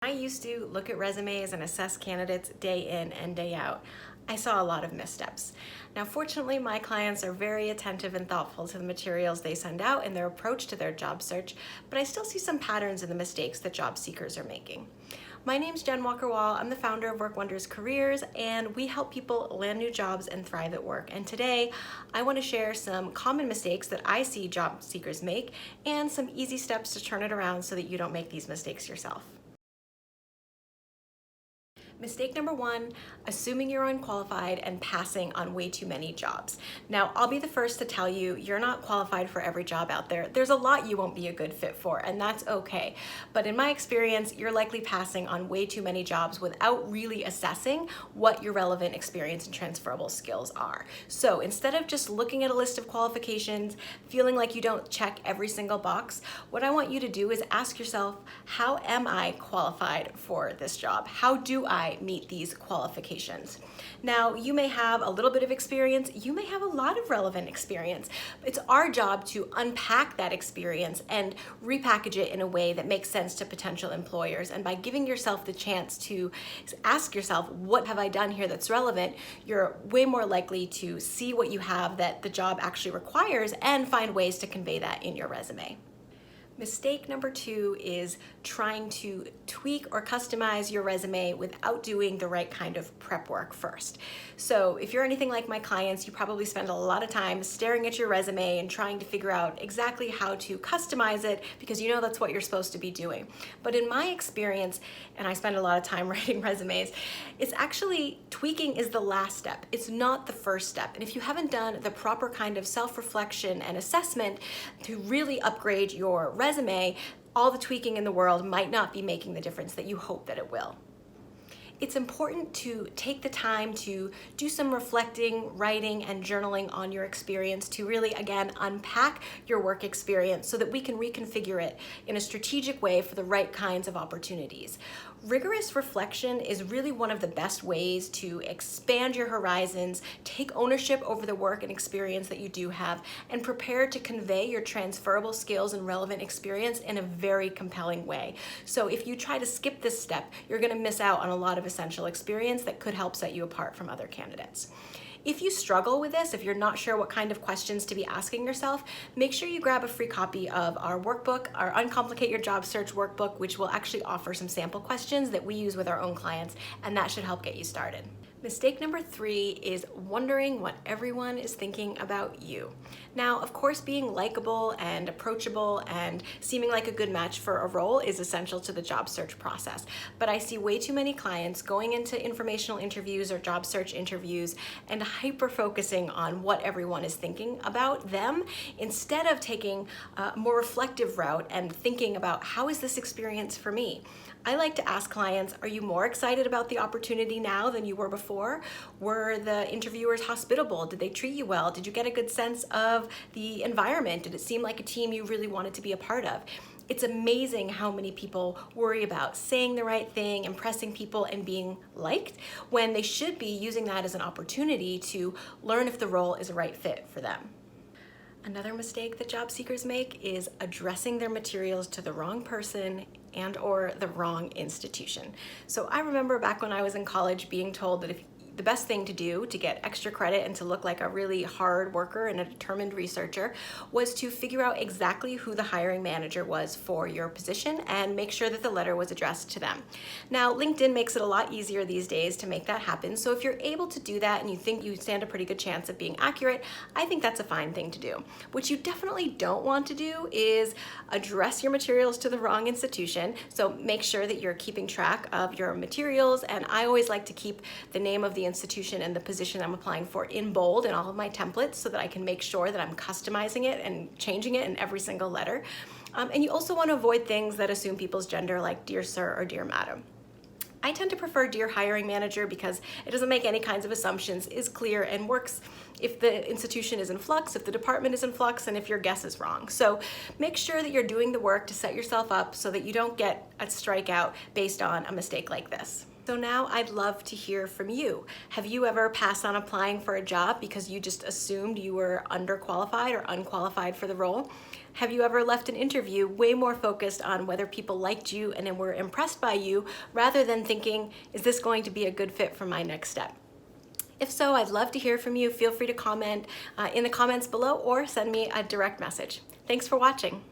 I used to look at resumes and assess candidates day in and day out. I saw a lot of missteps. Now, fortunately, my clients are very attentive and thoughtful to the materials they send out and their approach to their job search, but I still see some patterns in the mistakes that job seekers are making. My name's Jen Walker-Wall. I'm the founder of Work Wonders Careers, and we help people land new jobs and thrive at work. And today, I want to share some common mistakes that I see job seekers make and some easy steps to turn it around so that you don't make these mistakes yourself. Mistake number one, assuming you're unqualified and passing on way too many jobs. Now, I'll be the first to tell you, you're not qualified for every job out there. There's a lot you won't be a good fit for, and that's okay. But in my experience, you're likely passing on way too many jobs without really assessing what your relevant experience and transferable skills are. So instead of just looking at a list of qualifications, feeling like you don't check every single box, what I want you to do is ask yourself, how am I qualified for this job? How do I meet these qualifications? Now, you may have a little bit of experience, you may have a lot of relevant experience. It's our job to unpack that experience and repackage it in a way that makes sense to potential employers. And by giving yourself the chance to ask yourself, what have I done here that's relevant, you're way more likely to see what you have that the job actually requires and find ways to convey that in your resume. Mistake number two is trying to tweak or customize your resume without doing the right kind of prep work first. So if you're anything like my clients, you probably spend a lot of time staring at your resume and trying to figure out exactly how to customize it because you know that's what you're supposed to be doing. But in my experience, and I spend a lot of time writing resumes, it's actually tweaking is the last step. It's not the first step. And if you haven't done the proper kind of self-reflection and assessment to really upgrade your resume, all the tweaking in the world might not be making the difference that you hope that it will. It's important to take the time to do some reflecting, writing, and journaling on your experience to really, again, unpack your work experience so that we can reconfigure it in a strategic way for the right kinds of opportunities. Rigorous reflection is really one of the best ways to expand your horizons, take ownership over the work and experience that you do have, and prepare to convey your transferable skills and relevant experience in a very compelling way. So if you try to skip this step, you're going to miss out on a lot of essential experience that could help set you apart from other candidates. If you struggle with this, if you're not sure what kind of questions to be asking yourself, make sure you grab a free copy of our workbook, our Uncomplicate Your Job Search workbook, which will actually offer some sample questions that we use with our own clients, and that should help get you started. Mistake number three is wondering what everyone is thinking about you. Now, of course, being likable and approachable and seeming like a good match for a role is essential to the job search process. But I see way too many clients going into informational interviews or job search interviews and hyper-focusing on what everyone is thinking about them instead of taking a more reflective route and thinking about how is this experience for me? I like to ask clients, are you more excited about the opportunity now than you were before? Were the interviewers hospitable? Did they treat you well? Did you get a good sense of the environment? Did it seem like a team you really wanted to be a part of? It's amazing how many people worry about saying the right thing, impressing people, and being liked when they should be using that as an opportunity to learn if the role is a right fit for them. Another mistake that job seekers make is addressing their materials to the wrong person and or the wrong institution. So I remember back when I was in college being told that the best thing to do to get extra credit and to look like a really hard worker and a determined researcher was to figure out exactly who the hiring manager was for your position and make sure that the letter was addressed to them. Now, LinkedIn makes it a lot easier these days to make that happen, so if you're able to do that and you think you stand a pretty good chance of being accurate, I think that's a fine thing to do. What you definitely don't want to do is address your materials to the wrong institution, so make sure that you're keeping track of your materials, and I always like to keep the name of the institution and the position I'm applying for in bold in all of my templates so that I can make sure that I'm customizing it and changing it in every single letter. And you also want to avoid things that assume people's gender, like dear sir or dear madam. I tend to prefer dear hiring manager because it doesn't make any kinds of assumptions, is clear, and works if the institution is in flux, if the department is in flux, and if your guess is wrong. So make sure that you're doing the work to set yourself up so that you don't get a strikeout based on a mistake like this. So now I'd love to hear from you. Have you ever passed on applying for a job because you just assumed you were underqualified or unqualified for the role? Have you ever left an interview way more focused on whether people liked you and were impressed by you rather than thinking, is this going to be a good fit for my next step? If so, I'd love to hear from you. Feel free to comment in the comments below or send me a direct message. Thanks for watching.